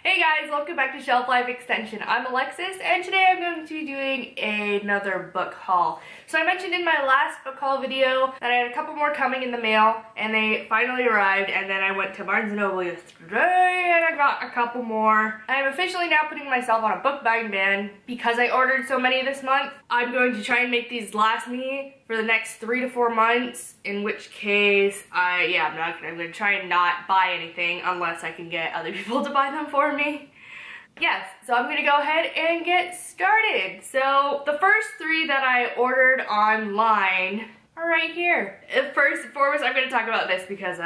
Hey guys, welcome back to Shelf Life Extension. I'm Alexis, and today I'm going to be doing another book haul. So I mentioned in my last book haul video that I had a couple more coming in the mail, and they finally arrived, and then I went to Barnes & Noble yesterday, and I got a couple more. I'm officially now putting myself on a book buying ban because I ordered so many this month. I'm going to try and make these last me for the next 3 to 4 months, in which case I'm going to try and not buy anything unless I can get other people to buy them for me. Yes, so I'm going to go ahead and get started. So the first 3 that I ordered online are right here. First and foremost, I'm going to talk about this because,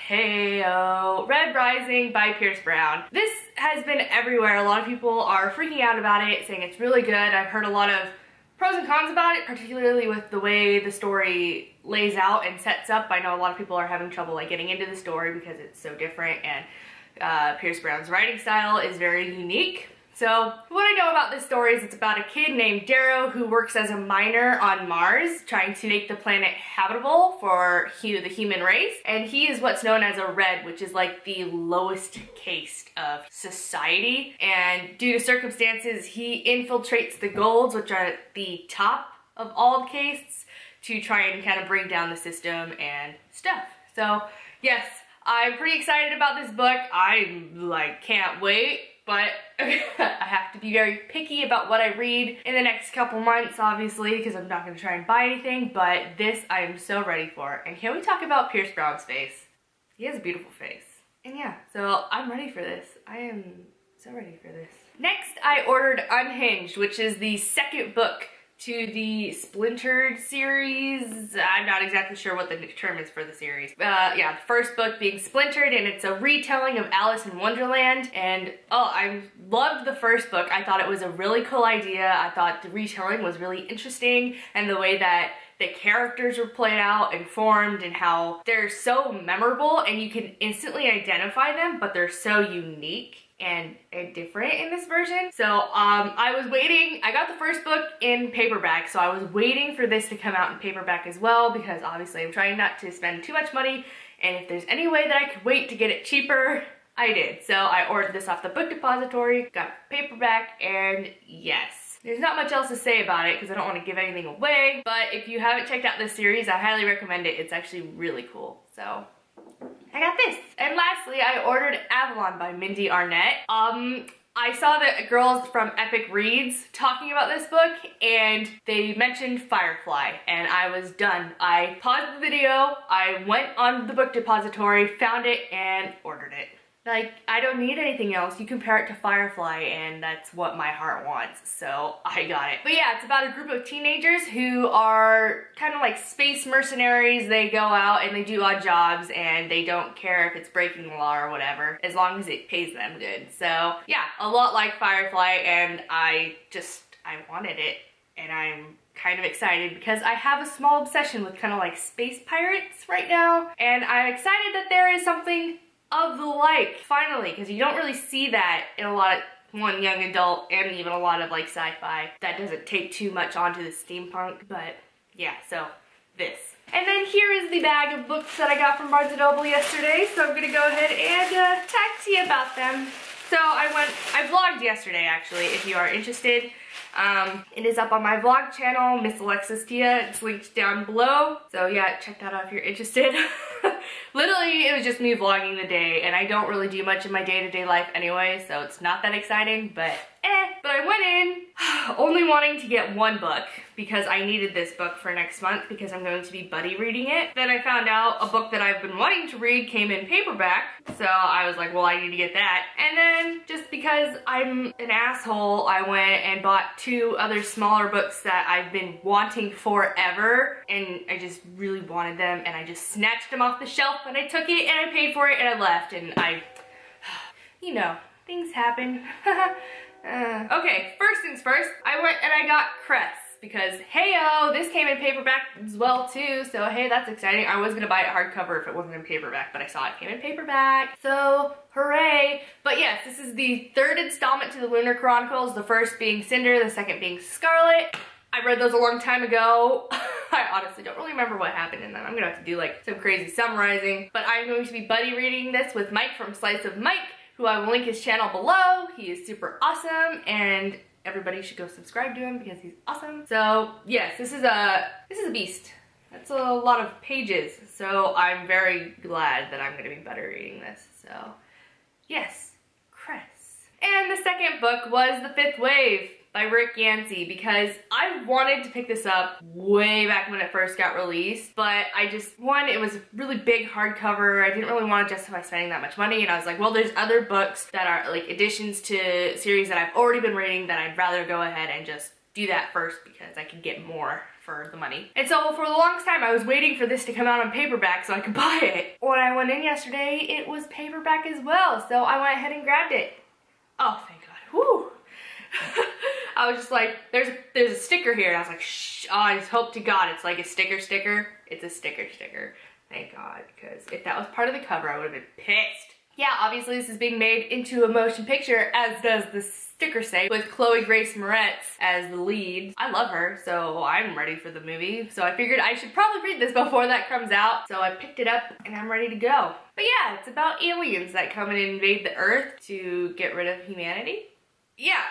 hey-o, Red Rising by Pierce Brown. This has been everywhere. A lot of people are freaking out about it, saying it's really good. I've heard a lot of pros and cons about it, particularly with the way the story lays out and sets up. I know a lot of people are having trouble getting into the story because it's so different, and Pierce Brown's writing style is very unique. So what I know about this story is it's about a kid named Darrow who works as a miner on Mars, trying to make the planet habitable for the human race. And he is what's known as a Red, which is like the lowest caste of society. And due to circumstances, he infiltrates the Golds, which are at the top of all the castes, to try and kind of bring down the system and stuff. So yes, I'm pretty excited about this book. I can't wait. But I have to be very picky about what I read in the next couple months, obviously, because I'm not going to try and buy anything, but this I am so ready for. And can we talk about Pierce Brown's face? He has a beautiful face. And yeah, so I'm ready for this. I am so ready for this. Next, I ordered Unhinged, which is the second book to the Splintered series. I'm not exactly sure what the term is for the series. Yeah, the first book being Splintered, and it's a retelling of Alice in Wonderland. And I loved the first book. I thought it was a really cool idea. I thought the retelling was really interesting, and the way that the characters were played out and formed, and how they're so memorable and you can instantly identify them, but they're so unique and different in this version. So I was waiting. I got the first book in paperback, so I was waiting for this to come out in paperback as well, because obviously I'm trying not to spend too much money, and if there's any way that I could wait to get it cheaper, I did. So I ordered this off the book depository, got paperback, and yes. There's not much else to say about it because I don't want to give anything away, but if you haven't checked out this series, I highly recommend it. It's actually really cool. So I got this. And lastly, I ordered Avalon by Mindee Arnett. I saw the girls from Epic Reads talking about this book, and they mentioned Firefly, and I was done. I paused the video, I went on the book depository, found it, and ordered it. Like, I don't need anything else. You compare it to Firefly, and that's what my heart wants, so I got it. But yeah, it's about a group of teenagers who are kind of like space mercenaries. They go out and they do odd jobs, and they don't care if it's breaking the law or whatever, as long as it pays them good. So yeah, a lot like Firefly, and I wanted it, and I'm kind of excited because I have a small obsession with kind of like space pirates right now, and I'm excited that there is something of the like, finally, because you don't really see that in a lot of young adult and even a lot of like sci-fi that doesn't take too much onto the steampunk. But yeah, so this. And then here is the bag of books that I got from Barnes & Noble yesterday, so I'm gonna go ahead and talk to you about them. So I vlogged yesterday, actually, if you are interested. It is up on my vlog channel, Miss Alexis Tia. It's linked down below. So yeah, check that out if you're interested. Literally, it was just me vlogging the day, and I don't really do much in my day-to-day life anyway, so it's not that exciting, but But I went in only wanting to get one book because I needed this book for next month because I'm going to be buddy reading it. Then I found out a book that I've been wanting to read came in paperback, so I was like, well, I need to get that. And then just because I'm an asshole, I went and bought 2 other smaller books that I've been wanting forever, and I just really wanted them, and I just snatched them off the shelf, and I took it, and I paid for it, and I left, and you know, things happen. Okay, first things first, I went and I got Cress because, hey-o, this came in paperback as well too, so hey, that's exciting. I was gonna buy it hardcover if it wasn't in paperback, but I saw it came in paperback, so hooray. But yes, this is the 3rd installment to the Lunar Chronicles, the first being Cinder, the second being Scarlet. I read those a long time ago. I honestly don't really remember what happened in them. I'm gonna have to do like some crazy summarizing, but I'm going to be buddy reading this with Mike from Slice of Mike, who I will link his channel below. He is super awesome, and everybody should go subscribe to him because he's awesome. So yes, this is a beast. That's a lot of pages, so I'm very glad that I'm gonna be better reading this. So yes, Cress. And the second book was The Fifth Wave by Yancey, because I wanted to pick this up way back when it first got released, but it was a really big hardcover. I didn't really want to justify spending that much money, and I was like, well, there's other books that are like additions to series that I've already been reading that I'd rather go ahead and just do that first because I could get more for the money. And so for the longest time, I was waiting for this to come out on paperback so I could buy it. When I went in yesterday, it was paperback as well, so I went ahead and grabbed it. Oh, thank God. Whew. I was just like, there's a sticker here, and I was like, shh, oh, I just hope to God it's like a sticker. It's a sticker. Thank God, because if that was part of the cover, I would have been pissed. Yeah, obviously this is being made into a motion picture, as does the sticker say, with Chloe Grace Moretz as the lead. I love her, so I'm ready for the movie. So I figured I should probably read this before that comes out. So I picked it up, and I'm ready to go. But yeah, it's about aliens that come and invade the Earth to get rid of humanity. Yeah,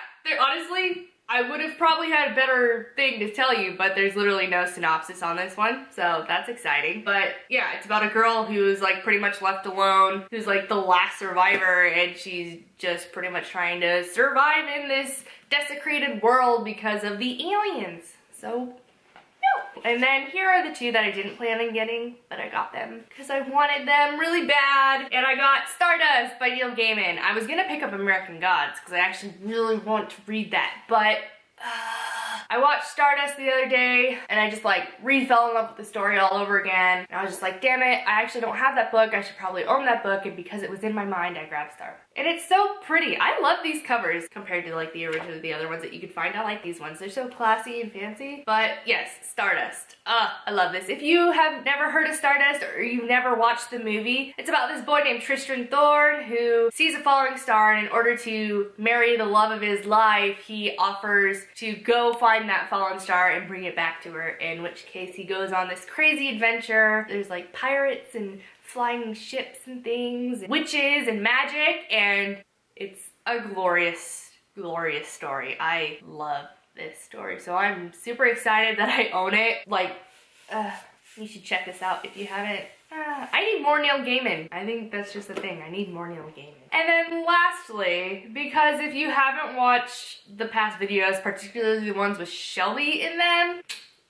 honestly, I would have probably had a better thing to tell you, but there's literally no synopsis on this one, so that's exciting. But yeah, it's about a girl who's like pretty much left alone, who's like the last survivor, and she's just pretty much trying to survive in this desecrated world because of the aliens. So, no. And then here are the two that I didn't plan on getting, but I got them because I wanted them really bad. And I got Stardust by Neil Gaiman. I was gonna pick up American Gods because I actually really want to read that, but I watched Stardust the other day, and I just like fell in love with the story all over again. And I was just like, damn it, I actually don't have that book. I should probably own that book, and because it was in my mind, I grabbed Stardust. And it's so pretty. I love these covers compared to like the other ones that you could find. I like these ones. They're so classy and fancy. But yes, Stardust. I love this. If you have never heard of Stardust or you've never watched the movie, it's about this boy named Tristan Thorne who sees a falling star, and in order to marry the love of his life, he offers to go find that fallen star and bring it back to her, in which case he goes on this crazy adventure. There's like pirates and flying ships and things, and witches and magic, and it's a glorious, glorious story. I love this story, so I'm super excited that I own it. Like, you should check this out if you haven't. I need more Neil Gaiman. I think that's just the thing. I need more Neil Gaiman. And then lastly, because if you haven't watched the past videos, particularly the ones with Shelby in them,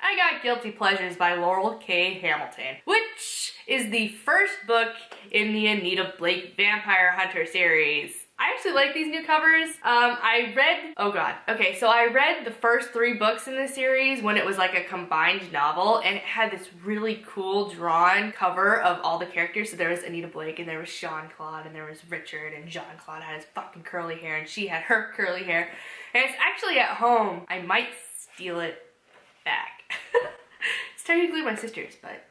I got Guilty Pleasures by Laurell K. Hamilton, which is the first book in the Anita Blake Vampire Hunter series. I actually like these new covers. I read the first 3 books in the series when it was like a combined novel, and it had this really cool drawn cover of all the characters. So there was Anita Blake, and there was Sean Claude, and there was Richard, and Jean Claude had his fucking curly hair, and she had her curly hair. And it's actually at home. I might steal it back. It's technically my sister's, but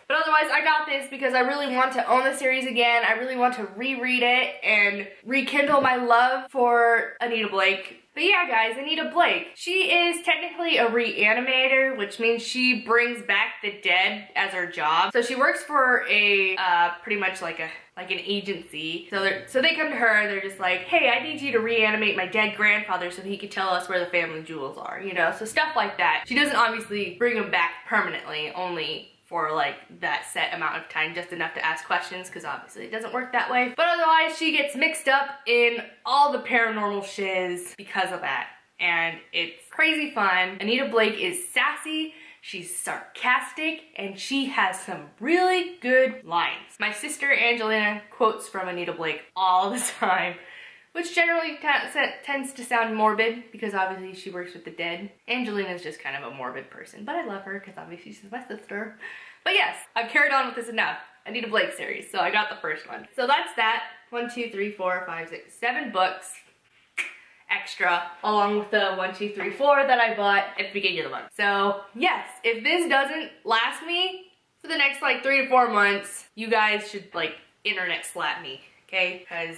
but otherwise, I got this because I really want to own the series again. I really want to reread it and rekindle my love for Anita Blake. But yeah, guys, Anita Blake. She is technically a reanimator, which means she brings back the dead as her job. So she works for a, pretty much like an agency. So they come to her, they're just like, hey, I need you to reanimate my dead grandfather so he could tell us where the family jewels are, you know? So stuff like that. She doesn't obviously bring them back permanently, only for like that set amount of time, just enough to ask questions, because obviously it doesn't work that way. But otherwise, she gets mixed up in all the paranormal shiz because of that. And it's crazy fun. Anita Blake is sassy, she's sarcastic, and she has some really good lines. My sister Angelina quotes from Anita Blake all the time, which generally tends to sound morbid because obviously she works with the dead. Angelina's just kind of a morbid person, but I love her because obviously she's my sister. But yes, I've carried on with this enough. Anita Blake series, so I got the first one. So that's that. 1, 2, 3, 4, 5, 6, 7 books extra, along with the 1, 2, 3, 4 that I bought at the beginning of the month. So yes, if this doesn't last me for the next like 3 to 4 months, you guys should like internet slap me. Okay, because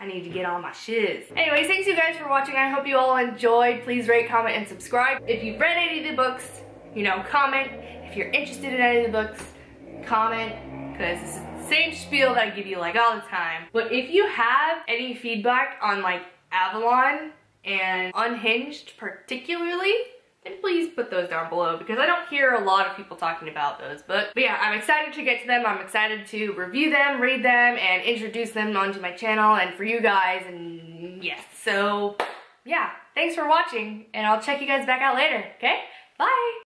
I need to get on my shiz. Anyways, thanks you guys for watching. I hope you all enjoyed. Please rate, comment, and subscribe. If you've read any of the books, you know, comment. If you're interested in any of the books, comment, because this is the same spiel that I give you like all the time. But if you have any feedback on like Avalon and Unhinged particularly, then please put those down below because I don't hear a lot of people talking about those books. But yeah, I'm excited to get to them. I'm excited to review them, read them, and introduce them onto my channel and for you guys, and yes. So yeah, thanks for watching, and I'll check you guys back out later, okay? Bye!